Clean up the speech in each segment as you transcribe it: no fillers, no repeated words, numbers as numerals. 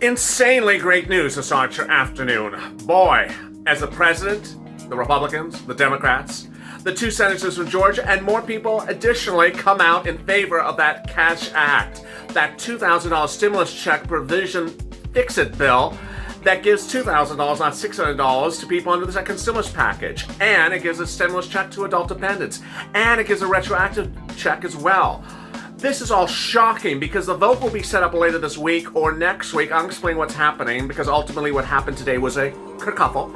Insanely great news this Archer afternoon. Boy, as the president, the Republicans, the Democrats, the two senators from Georgia, and more people additionally come out in favor of that Cash Act, that $2,000 stimulus check provision fix-it bill that gives $2,000, not $600, to people under the second stimulus package. And it gives a stimulus check to adult dependents. And it gives a retroactive check as well. This is all shocking because the vote will be set up later this week or next week. I'll explain what's happening because ultimately what happened today was a kerfuffle.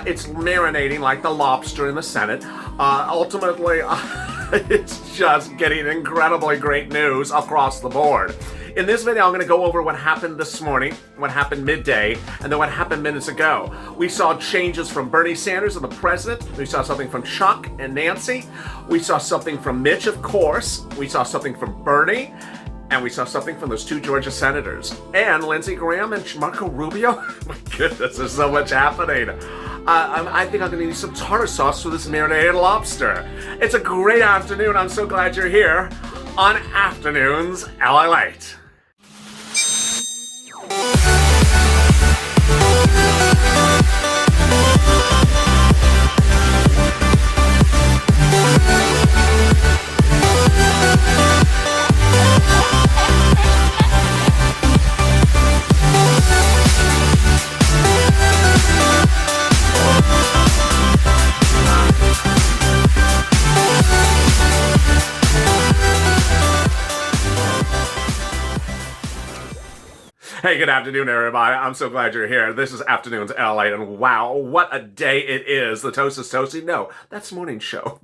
It's marinating like the lobster in the Senate. Ultimately, it's just getting incredibly great news across the board. In this video, I'm going to go over what happened this morning, what happened midday, and then what happened minutes ago. We saw changes from Bernie Sanders and the president. We saw something from Chuck and Nancy. We saw something from Mitch, of course. We saw something from Bernie. And we saw something from those two Georgia senators. And Lindsey Graham and Marco Rubio. My goodness, there's so much happening. I think I'm going to need some tartar sauce for this marinated lobster. It's a great afternoon. I'm so glad you're here on Afternoons LALATE. Hey, good afternoon, everybody. I'm so glad you're here. This is Afternoons LA, and wow, what a day it is. The toast is toasty. No, that's morning show.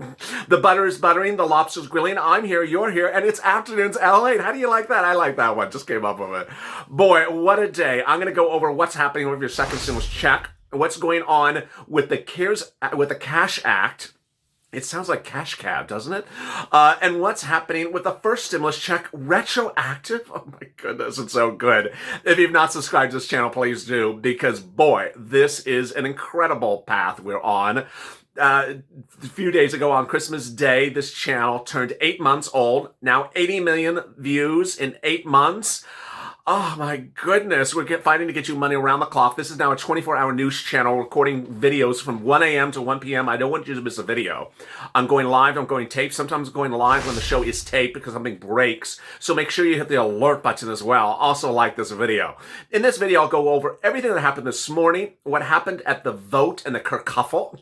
The butter is buttering, the lobster's grilling. I'm here, you're here, and it's Afternoons LA. How do you like that? I like that one. Just came up with it. Boy, what a day. I'm going to go over what's happening with your second stimulus check, what's going on with the Cash Act. It sounds like cash cab, doesn't it? And what's happening with the first stimulus check retroactive? Oh my goodness, it's so good. If you've not subscribed to this channel, please do, because boy, this is an incredible path we're on. A few days ago on Christmas Day, this channel turned 8 months old. Now 80 million views in 8 months. Oh my goodness, we're fighting to get you money around the clock. This is now a 24-hour news channel recording videos from 1 a.m. to 1 p.m. I don't want you to miss a video. I'm going live, I'm going tape. Sometimes I'm going live when the show is taped because something breaks. So make sure you hit the alert button as well. Also like this video. In this video, I'll go over everything that happened this morning, what happened at the vote and the kerfuffle.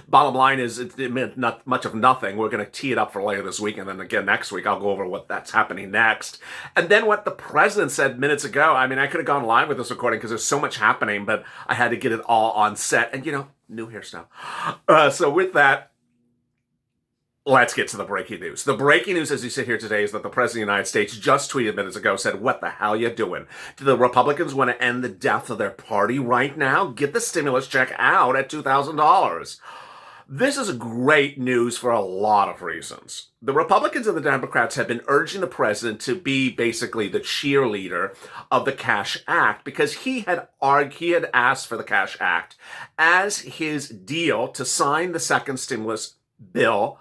Bottom line is it meant not much of nothing. We're going to tee it up for later this week, and then again next week I'll go over what that's happening next. And then what the president said minutes ago. I mean, I could have gone live with this recording because there's so much happening, but I had to get it all on set. And, you know, new hairstyle. So with that, let's get to the breaking news. The breaking news as you sit here today is that the President of the United States just tweeted minutes ago, said, what the hell you doing? Do the Republicans want to end the death of their party right now? Get the stimulus check out at $2,000. This is great news for a lot of reasons. The Republicans and the Democrats have been urging the president to be basically the cheerleader of the Cash Act because he had asked for the Cash Act as his deal to sign the second stimulus bill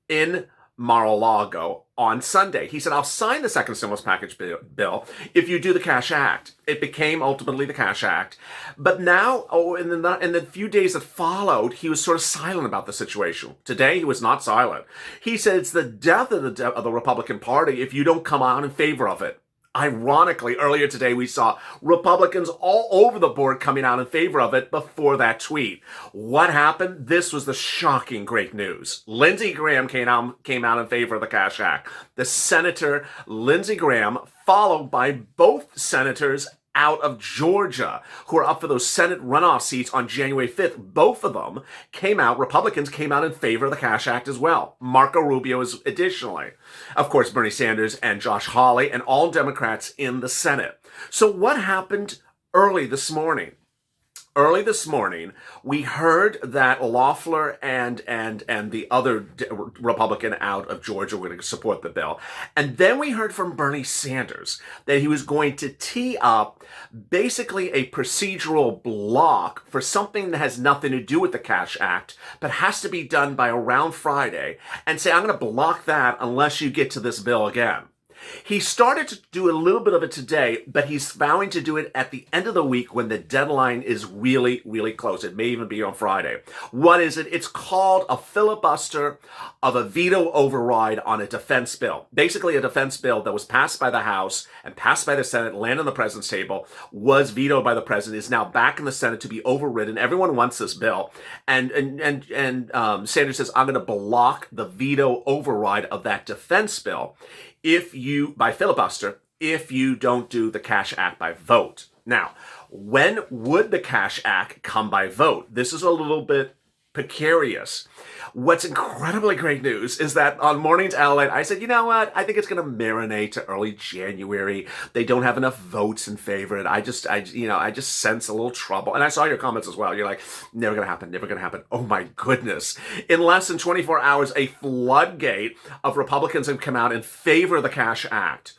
in Mar-a-Lago on Sunday. He said, I'll sign the second stimulus package bill if you do the Cash Act. It became ultimately the Cash Act. But now, in the few days that followed, he was sort of silent about the situation. Today, he was not silent. He said it's the death of the Republican Party if you don't come out in favor of it. Ironically, earlier today, we saw Republicans all over the board coming out in favor of it before that tweet. What happened? This was the shocking great news. Lindsey Graham came out in favor of the Cash Act. The Senator Lindsey Graham, followed by both senators out of Georgia, who are up for those Senate runoff seats on January 5th. Both of them Republicans came out in favor of the Cash Act as well. Marco Rubio is additionally. Of course, Bernie Sanders and Josh Hawley and all Democrats in the Senate. So what happened early this morning? Early this morning, we heard that Loeffler and the other Republican out of Georgia were going to support the bill. And then we heard from Bernie Sanders that he was going to tee up basically a procedural block for something that has nothing to do with the Cash Act, but has to be done by around Friday, and say, I'm going to block that unless you get to this bill again. He started to do a little bit of it today, but he's vowing to do it at the end of the week when the deadline is really, really close. It may even be on Friday. What is it? It's called a filibuster of a veto override on a defense bill. Basically, a defense bill that was passed by the House and passed by the Senate, landed on the president's table, was vetoed by the president, is now back in the Senate to be overridden. Everyone wants this bill. And Sanders says, I'm going to block the veto override of that defense bill by filibuster, if you don't do the Cash Act by vote. Now, when would the Cash Act come by vote? This is a little bit precarious. What's incredibly great news is that on Mornings LALATE, I said, you know what? I think it's going to marinate to early January. They don't have enough votes in favor. I just sense a little trouble. And I saw your comments as well. You're like, never going to happen, never going to happen. Oh my goodness. In less than 24 hours, a floodgate of Republicans have come out in favor of the Cash Act.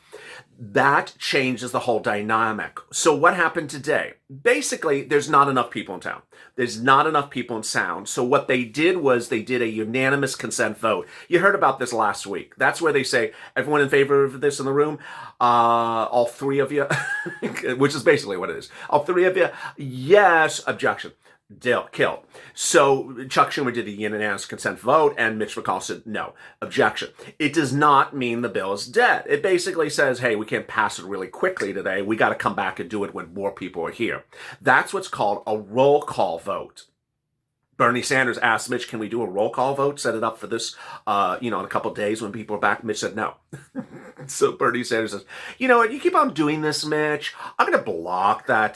That changes the whole dynamic. So what happened today? Basically, there's not enough people in town. There's not enough people in sound. So what they did was they did a unanimous consent vote. You heard about this last week. That's where they say, everyone in favor of this in the room? All three of you? Which is basically what it is. All three of you? Yes. Objection. Killed. So Chuck Schumer did a unanimous consent vote, and Mitch McConnell said no. Objection. It does not mean the bill is dead. It basically says, hey, we can't pass it really quickly today. We got to come back and do it when more people are here. That's what's called a roll call vote. Bernie Sanders asked Mitch, can we do a roll call vote? Set it up for this, in a couple of days when people are back. Mitch said no. So Bernie Sanders says, you know what? You keep on doing this, Mitch. I'm going to block that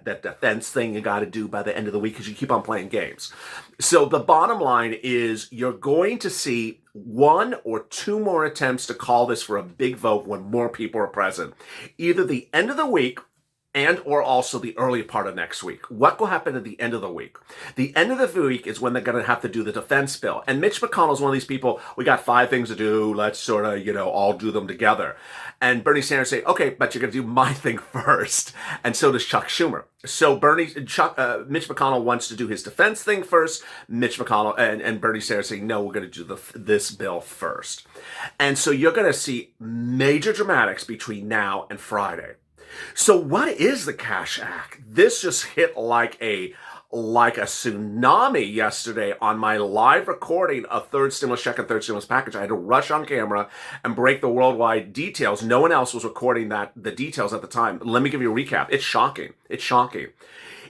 defense thing you got to do by the end of the week because you keep on playing games. So the bottom line is you're going to see one or two more attempts to call this for a big vote when more people are present. Either the end of the week and or also the early part of next week. What will happen at the end of the week? The end of the week is when they're going to have to do the defense bill. And Mitch McConnell is one of these people, we got 5 things to do, let's sort of, all do them together. And Bernie Sanders say, okay, but you're going to do my thing first. And so does Chuck Schumer. So Mitch McConnell wants to do his defense thing first. Mitch McConnell and Bernie Sanders say, no, we're going to do this bill first. And so you're going to see major dramatics between now and Friday. So what is the Cash Act? This just hit like a tsunami yesterday on my live recording of third stimulus check and third stimulus package. I had to rush on camera and break the worldwide details. No one else was recording the details at the time. Let me give you a recap. It's shocking. It's shocking.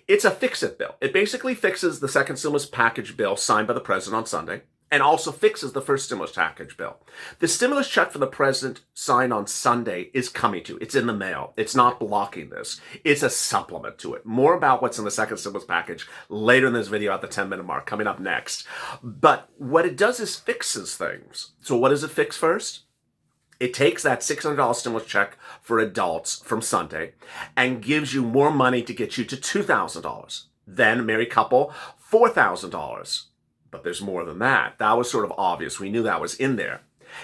It's a fix-it bill. It basically fixes the second stimulus package bill signed by the president on Sunday, and also fixes the first stimulus package bill. The stimulus check for the president signed on Sunday is coming to. It's in the mail. It's not blocking this. It's a supplement to it. More about what's in the second stimulus package later in this video at the 10-minute mark, coming up next. But what it does is fixes things. So what does it fix first? It takes that $600 stimulus check for adults from Sunday and gives you more money to get you to $2,000. Then, married couple, $4,000. But there's more than that. That was sort of obvious. We knew that was in there.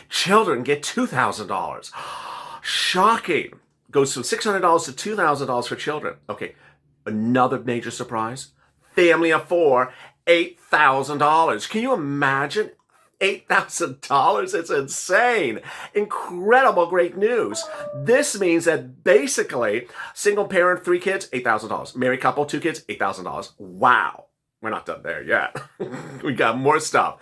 Children get $2,000. Shocking. Goes from $600 to $2,000 for children. Okay, another major surprise. Family of 4, $8,000. Can you imagine? $8,000. It's insane. Incredible, great news. This means that basically, single parent, 3 kids, $8,000. Married couple, 2 kids, $8,000. Wow. We're not done there yet. We got more stuff.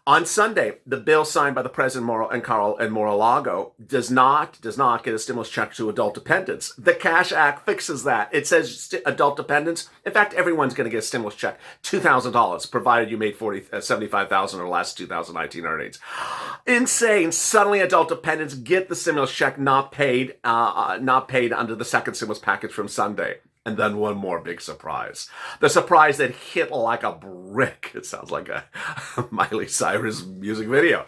On Sunday, the bill signed by the president and Mar-a-Lago does not get a stimulus check to adult dependents. The Cash Act fixes that. It says adult dependents. In fact, everyone's going to get a stimulus check, $2,000, provided you made $75,000 or less 2019 earnings. Insane. Suddenly, adult dependents get the stimulus check not paid under the second stimulus package from Sunday. And then one more big surprise. The surprise that hit like a brick. It sounds like a Miley Cyrus music video.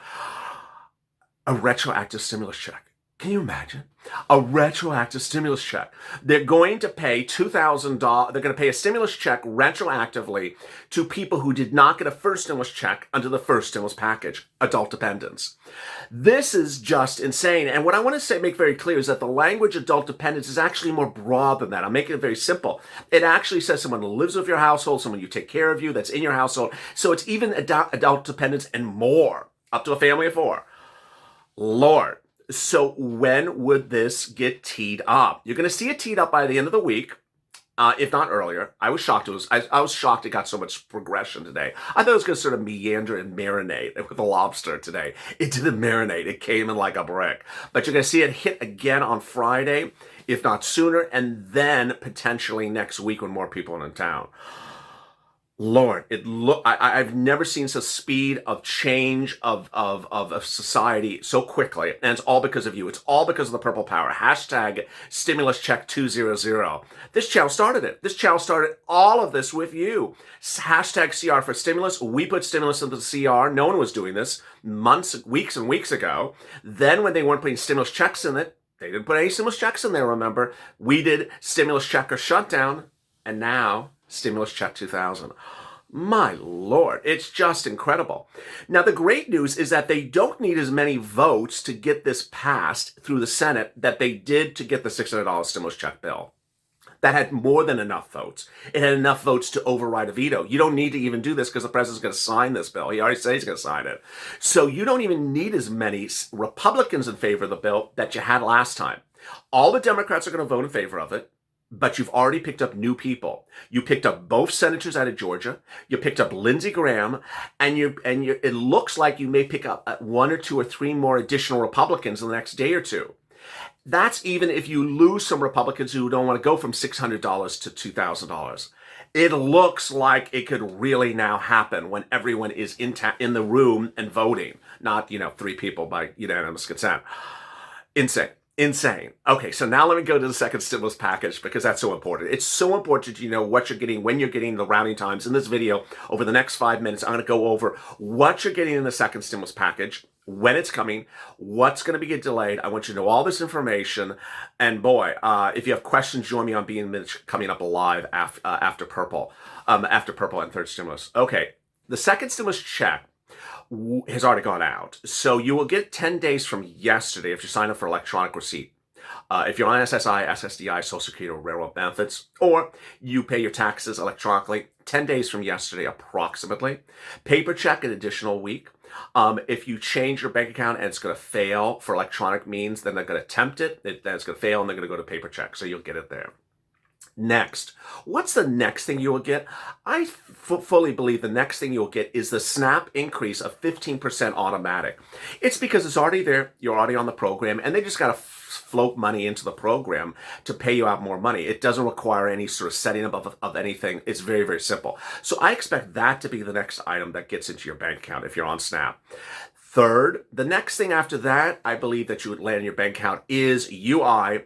A retroactive stimulus check. Can you imagine? A retroactive stimulus check. They're going to pay $2,000. They're going to pay a stimulus check retroactively to people who did not get a first stimulus check under the first stimulus package, adult dependents. This is just insane. And what I want to make very clear is that the language adult dependents is actually more broad than that. I'm making it very simple. It actually says someone who lives with your household, someone you take care of you, that's in your household. So it's even adult dependents and more, up to a family of 4. Lord. So when would this get teed up? You're going to see it teed up by the end of the week. If not earlier. I was shocked. I was shocked it got so much progression today. I thought it was going to sort of meander and marinate with a lobster today. It didn't marinate. It came in like a brick. But you're going to see it hit again on Friday, if not sooner, and then potentially next week when more people are in town. Lord, I've never seen such speed of change of society so quickly. And it's all because of you. It's all because of the purple power. Hashtag stimulus check 200. This channel started it. This channel started all of this with you. Hashtag CR for stimulus. We put stimulus into the CR. No one was doing this months, weeks and weeks ago. Then when they weren't putting stimulus checks in it, they didn't put any stimulus checks in there, remember? We did stimulus check or shutdown. And now stimulus check 2000. My Lord, it's just incredible. Now, the great news is that they don't need as many votes to get this passed through the Senate that they did to get the $600 stimulus check bill. That had more than enough votes. It had enough votes to override a veto. You don't need to even do this because the president's going to sign this bill. He already said he's going to sign it. So you don't even need as many Republicans in favor of the bill that you had last time. All the Democrats are going to vote in favor of it. But you've already picked up new people. You picked up both senators out of Georgia. You picked up Lindsey Graham, and it looks like you may pick up 1 or 2 or 3 more additional Republicans in the next day or two. That's even if you lose some Republicans who don't want to go from $600 to $2,000. It looks like it could really now happen when everyone is in the room and voting, not 3 people by unanimous consent. Insane. Okay, so now let me go to the second stimulus package because that's so important. It's so important you know what you're getting, when you're getting, the routing times. In this video, over the next 5 minutes, I'm going to go over what you're getting in the second stimulus package, when it's coming, what's going to be delayed. I want you to know all this information. And boy, if you have questions, join me on Being Mitch coming up live after Purple and third stimulus. Okay, the second stimulus check has already gone out. So you will get 10 days from yesterday if you sign up for electronic receipt. If you're on SSI, SSDI, Social Security, or Railroad benefits, or you pay your taxes electronically, 10 days from yesterday approximately. Paper check an additional week. If you change your bank account and it's going to fail for electronic means, then they're going to attempt it, then it's going to fail, and they're going to go to paper check. So you'll get it there. Next, what's the next thing you will get? I fully believe the next thing you'll get is the SNAP increase of 15% automatic. It's because it's already there, you're already on the program, and they just got to float money into the program to pay you out more money. It doesn't require any sort of setting up of anything. It's very, very simple. So I expect that to be the next item that gets into your bank account if you're on SNAP. Third, the next thing after that, I believe that you would land in your bank account is UI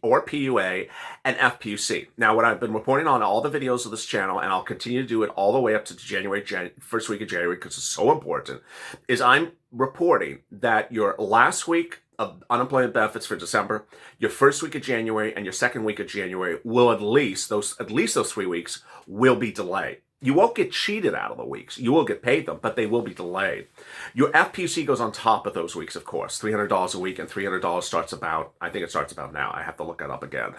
or PUA and FPUC. Now, what I've been reporting on all the videos of this channel, and I'll continue to do it all the way up to first week of January because it's so important, is I'm reporting that your last week of unemployment benefits for December, your first week of January, and your second week of January will at least those 3 weeks will be delayed. You won't get cheated out of the weeks. You will get paid them, but they will be delayed. Your FPUC goes on top of those weeks, of course. $300 a week, and $300 starts about now. I have to look it up again.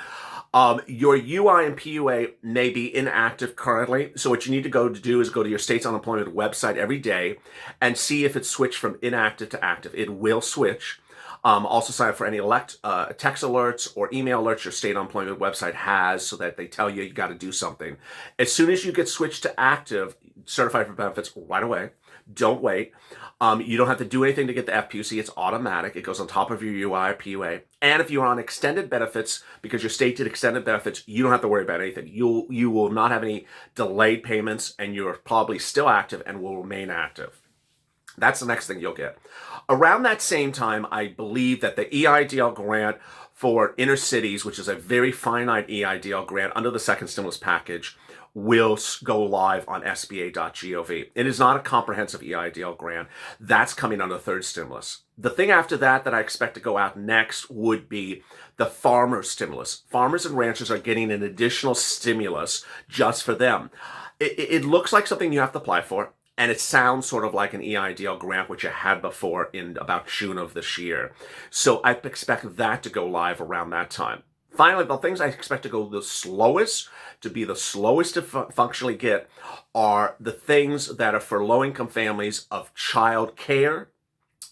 Your UI and PUA may be inactive currently. So what you need to do is go to your state's unemployment website every day and see if it's switched from inactive to active. It will switch. Also sign up for any text alerts or email alerts your state unemployment website has so that they tell you got to do something. As soon as you get switched to active, certified for benefits right away. Don't wait. You don't have to do anything to get the FPUC. It's automatic. It goes on top of your UI or PUA. And if you're on extended benefits, because your state did extended benefits, you don't have to worry about anything. You will not have any delayed payments, and you're probably still active and will remain active. That's the next thing you'll get. Around that same time, I believe that the EIDL grant for inner cities, which is a very finite EIDL grant under the second stimulus package, will go live on SBA.gov. It is not a comprehensive EIDL grant. That's coming under third stimulus. The thing after that I expect to go out next would be the farmer stimulus. Farmers and ranchers are getting an additional stimulus just for them. It looks like something you have to apply for. And it sounds sort of like an EIDL grant, which you had before in about June of this year. So I expect that to go live around that time. Finally, the things I expect to go the slowest to functionally get are the things that are for low-income families of child care,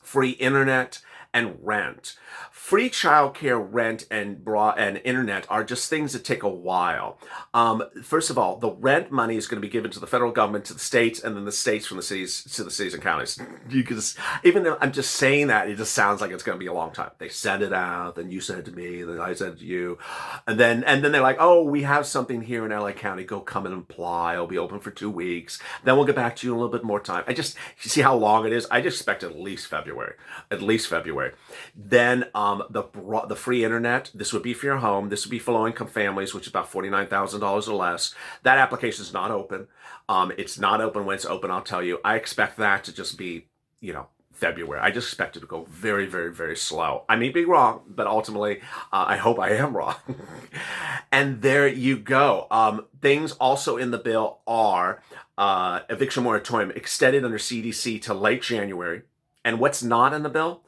free internet, and rent. Free childcare, rent, and internet are just things that take a while. First of all, the rent money is going to be given to the federal government, to the states, and then the states from the cities to the cities and counties. You can just, even though I'm just saying that, it just sounds like it's going to be a long time. They send it out, then you send it to me, then I send it to you, and then they're like, oh, we have something here in LA County. Go come and apply. It'll be open for 2 weeks. Then we'll get back to you in a little bit more time. You see how long it is? I just expect at least February. At least February. Then the free internet, this would be for your home. This would be for low-income families, which is about $49,000 or less. That application is not open. It's not open. When it's open, I'll tell you. I expect that to just be, February. I just expect it to go very, very, very slow. I may be wrong, but ultimately, I hope I am wrong. And there you go. Things also in the bill are eviction moratorium extended under CDC to late January. And what's not in the bill?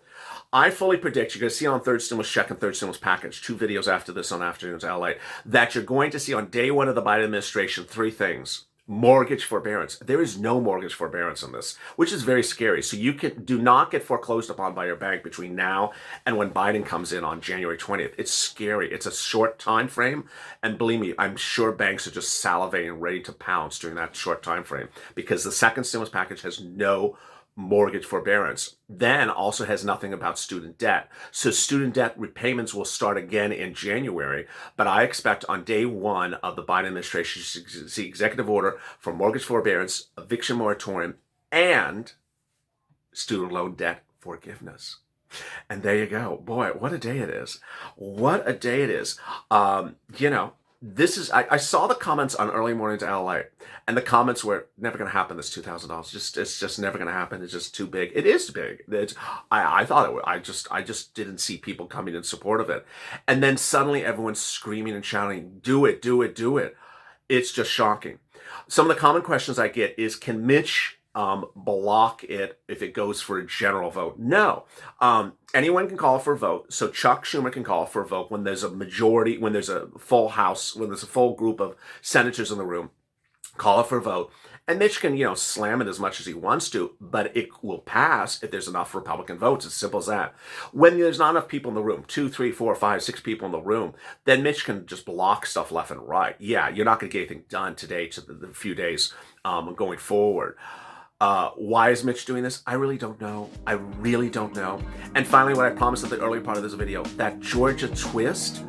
I fully predict, you're going to see on third stimulus check and third stimulus package, 2 videos after this on Afternoons LA, that you're going to see on day one of the Biden administration 3 things. Mortgage forbearance. There is no mortgage forbearance in this, which is very scary. So you do not get foreclosed upon by your bank between now and when Biden comes in on January 20th. It's scary. It's a short time frame. And believe me, I'm sure banks are just salivating, ready to pounce during that short time frame because the second stimulus package has no mortgage forbearance, then also has nothing about student debt. So student debt repayments will start again in January, but I expect on day one of the Biden administration to see executive order for mortgage forbearance, eviction moratorium, and student loan debt forgiveness. And there you go. Boy, what a day it is. What a day it is. This is, I saw the comments on Early Morning to LA, and the comments were never going to happen, this $2,000. It's just never going to happen. It's just too big. It is big. I thought it would. I just didn't see people coming in support of it. And then suddenly everyone's screaming and shouting, do it, do it, do it. It's just shocking. Some of the common questions I get is, can Mitch block it if it goes for a general vote? No. Anyone can call for a vote. So Chuck Schumer can call for a vote when there's a majority, when there's a full House, when there's a full group of senators in the room, call it for a vote. And Mitch can, slam it as much as he wants to, but it will pass if there's enough Republican votes. It's simple as that. When there's not enough people in the room, 2, 3, 4, 5, 6 people in the room, then Mitch can just block stuff left and right. Yeah, you're not going to get anything done today to the few days going forward. Why is Mitch doing this? I really don't know. I really don't know. And finally, what I promised at the earlier part of this video, that Georgia twist,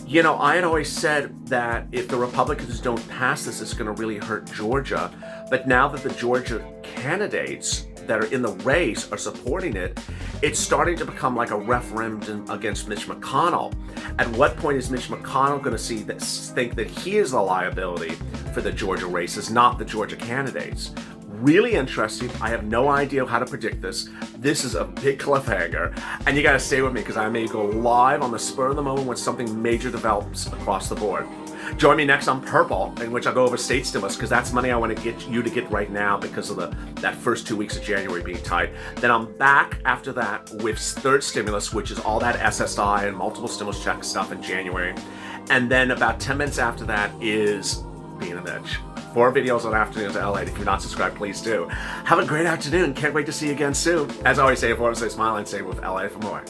I had always said that if the Republicans don't pass this, it's going to really hurt Georgia. But now that the Georgia candidates that are in the race are supporting it, it's starting to become like a referendum against Mitch McConnell. At what point is Mitch McConnell going to think that he is the liability for the Georgia races, not the Georgia candidates? Really interesting. I have no idea how to predict this. This is a big cliffhanger, and you got to stay with me because I may go live on the spur of the moment when something major develops across the board. Join me next on Purple, in which I'll go over state stimulus because that's money I want to get you to get right now because of that first 2 weeks of January being tight. Then I'm back after that with third stimulus, which is all that SSI and multiple stimulus check stuff in January. And then about 10 minutes after that is being a bitch. 4 videos on Afternoons LA. If you're not subscribed, please do. Have a great afternoon. Can't wait to see you again soon. As I always say, if I want to stay smiling, stay with LA for more.